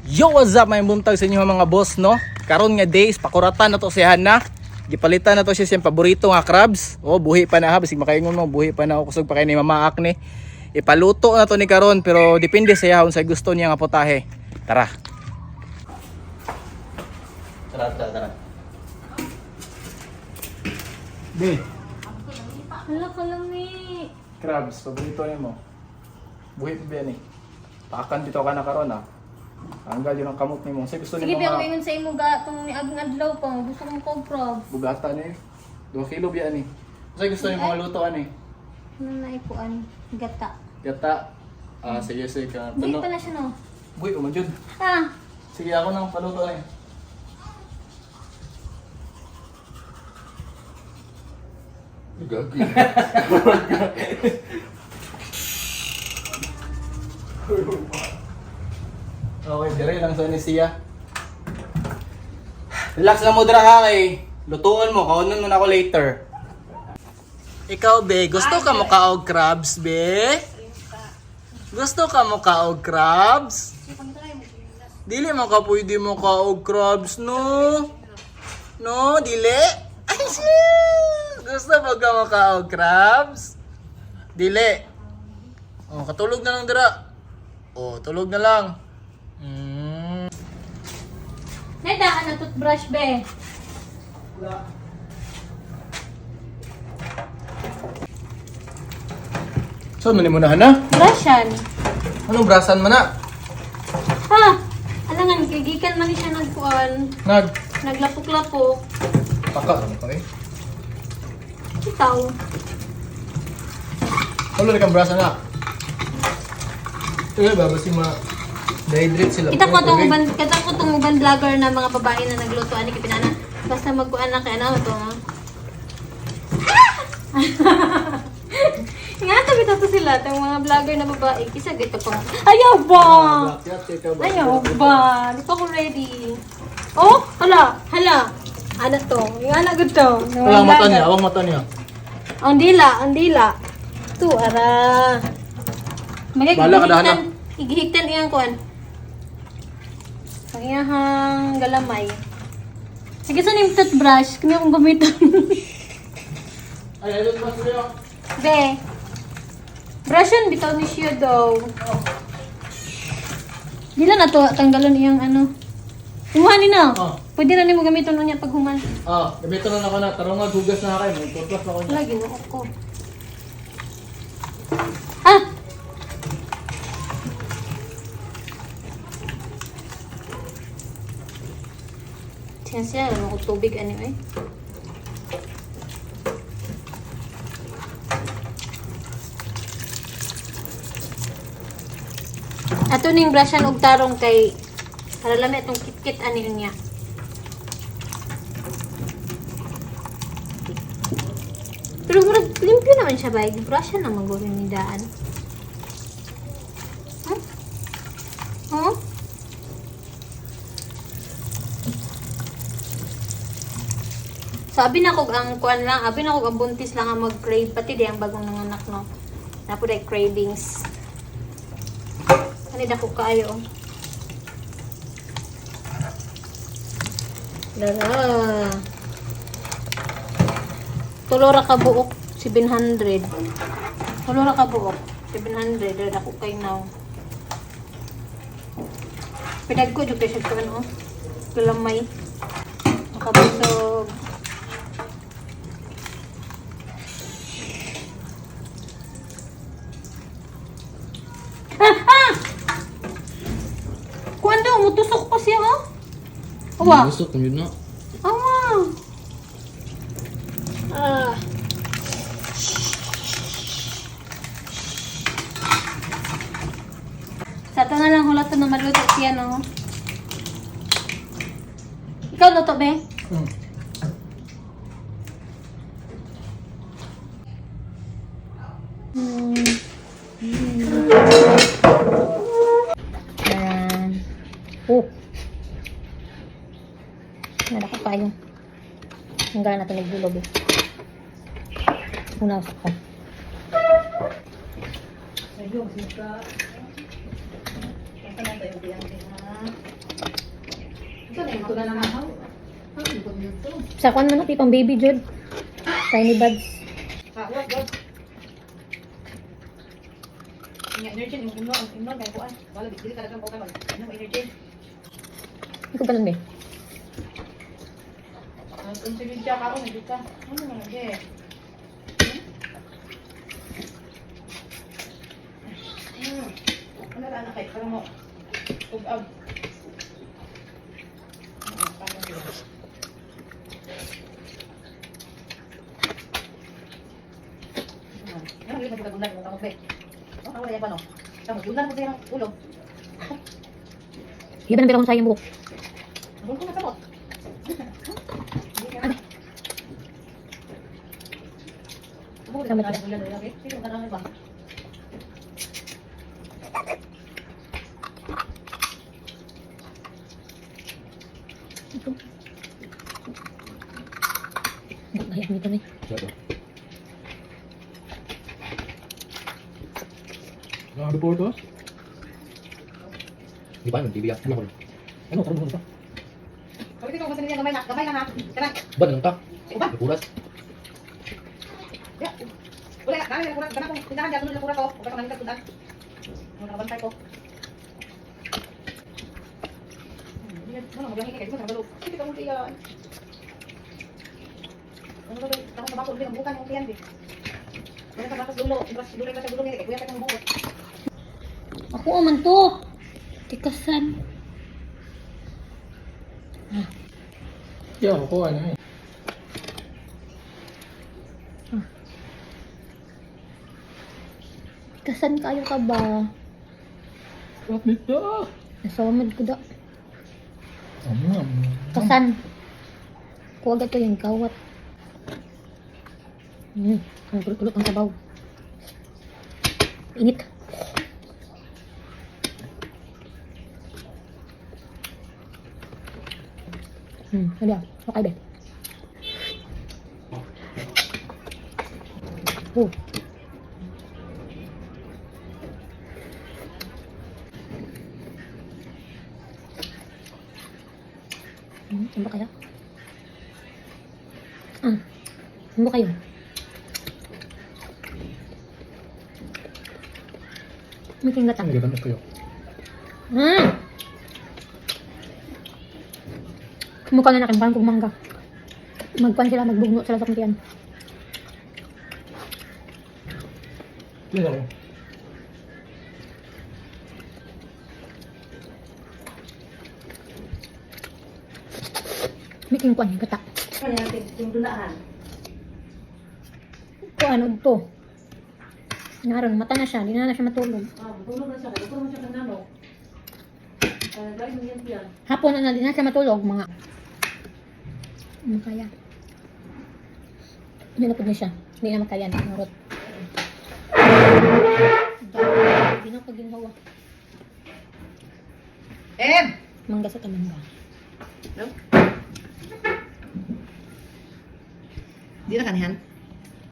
Yo, what's up mga buntag sa inyo mga boss, no? Karon nga days, pakuratan na to si Hana. Gipalitan na to siya siyang paborito nga crabs. Oh, buhi pa na ha, bisig makaingon mo, buhi pa na ako kusog pa kay ni mamaak ni. Ipaluto na to ni karon pero depende sa yaon sa gusto niya nga putahe. Tara. Tara. Be, Hala ka lang ni. crabs, paborito niyo mo. Buhi pa ba ni? Paakan dito ka na karon ha. Hanggal yun ang kamot ni mo. Sige, gusto Sige, niyo biya ko mga ingon sa imo ga tong ni aging adlaw pa. Gusto ko mo crabs. bugata ni. 2 kilo biya ni. Sige, gusto niyo mga luto ani. Ano na ipuan? Gata. Gata. Sige ka. Buhi pa na siya no. Buhi ko man jud. Ha? Sige, ako nang paluto ni. Gagi. Okay, dire lang sa ni siya. Relax lang mo dra ha kay lutuon mo, kaunon mo na ako later. Ikaw be, gusto ka mo kaog crabs be? Gusto ka mo kaog crabs? Dili mo ka pwede mo kaog crabs no? No, dili? Ay shit! Gusto mo ka mo kaog crabs? Dili. Oh, katulog na lang dira. Oh, tulog na lang. Neda na toothbrush be. So, mali mo na na? Brushan. Anong brasan mo na? Ha? Alangan gigikan man siya nagkuan. Naglapok-lapok. Paka ano pa eh? Ikaw. Wala rin kang brasan na. Ito babasi mo na. Dehydrate sila. Kita ko tong uban vlogger na mga babae na nagluto ani kay pinana. Basta magkuan na kay ano to. Nga tabi to sila tong mga vlogger na babae kisa gito pa. Ayaw ba? Ayaw ba? Di pa ko ready. Oh, hala. Ano to? Yung anak ko to. Walang mata niya, awang mata niya. Ang dila. Tu ara. Bala ka dahan Igihigtan iyang kuan. Ang iyahang galamay. Sige sa ning toothbrush, kami akong gamiton. Ay, ito ba siya? Be. Brushan bitaw ni siya daw. Dila na to tanggalan iyang ano. Humanin na. Oh. Pwede na nimo gamiton unya pag human. Gabito na ako na. Tarong nga, hugas na kayo. May tutlas ako niya. Wala ginuo ko. Ha? Siya, ano ko tubig anyway. Ato ning brushan og tarong kay para lami atong kitkit ani niya. Pero murag limpyo naman siya ba? Brushan na maguro ni daan. Huh? Huh? Sabi na ko ang kuan lang, abi na ko ang buntis lang ang mag-crave pati di ang bagong nanganak no. Napo day cravings. Ani dako kaayo. Dara. Tulora ka buok 700. Tulora ka buok 700 dara dako kay now. Pinag ko jud siya ko ano. Galamay. Nakabusog. Kuando mutusok pa siya oh. Awa. Gusto ko yun na. Awa. Sa ito na lang hulat na maluto siya no. Ikaw luto be? Ayan. Oh. Nada ko kayo. Hanggang natin nagbulog eh. Unaw ko. Ayun, sika. Ito na tayo diyan. Sa kwan man pang baby jud. Tiny buds. Ikaw ganun ba? Iya ba nang pera mo sayang buhok? Sama siya. Ito. Gaya nito nih. Ano po ito? Di ba? TV yan. Ano? Tarong mo ito? Ba? Nanong ta? Nakuras? Ako aman to. Tikasan. Yan, ako ano eh. Tikasan kayo ka ba? Sarap nito. Nasamad ko da. Ano? Kasan. Kuwaga to yung kawat. Ang kulot ang sabaw. Init. Ada. Okay ba? Oh. Ano ba kaya? Ano ba kayo? May tingatan. Ang ganda kayo. Mukha na nakin, parang kumangga. Magpan sila, magbugno sila sa kumpiyan. Yan ako. May kingkuan yung gata. Kaya yung dulaan. Ito ano ito? Naroon, mata na siya, hindi na siya matulog. Tulog na siya. Tulog na siya ng nano. Dahil mo yan yan. Hapon na hindi na siya matulog, mga. Ano kaya? Nilapod na siya. Hindi na makaya na nurot. Hindi na pag-ginhawa. Mangga sa tamangga. Di na kanihan?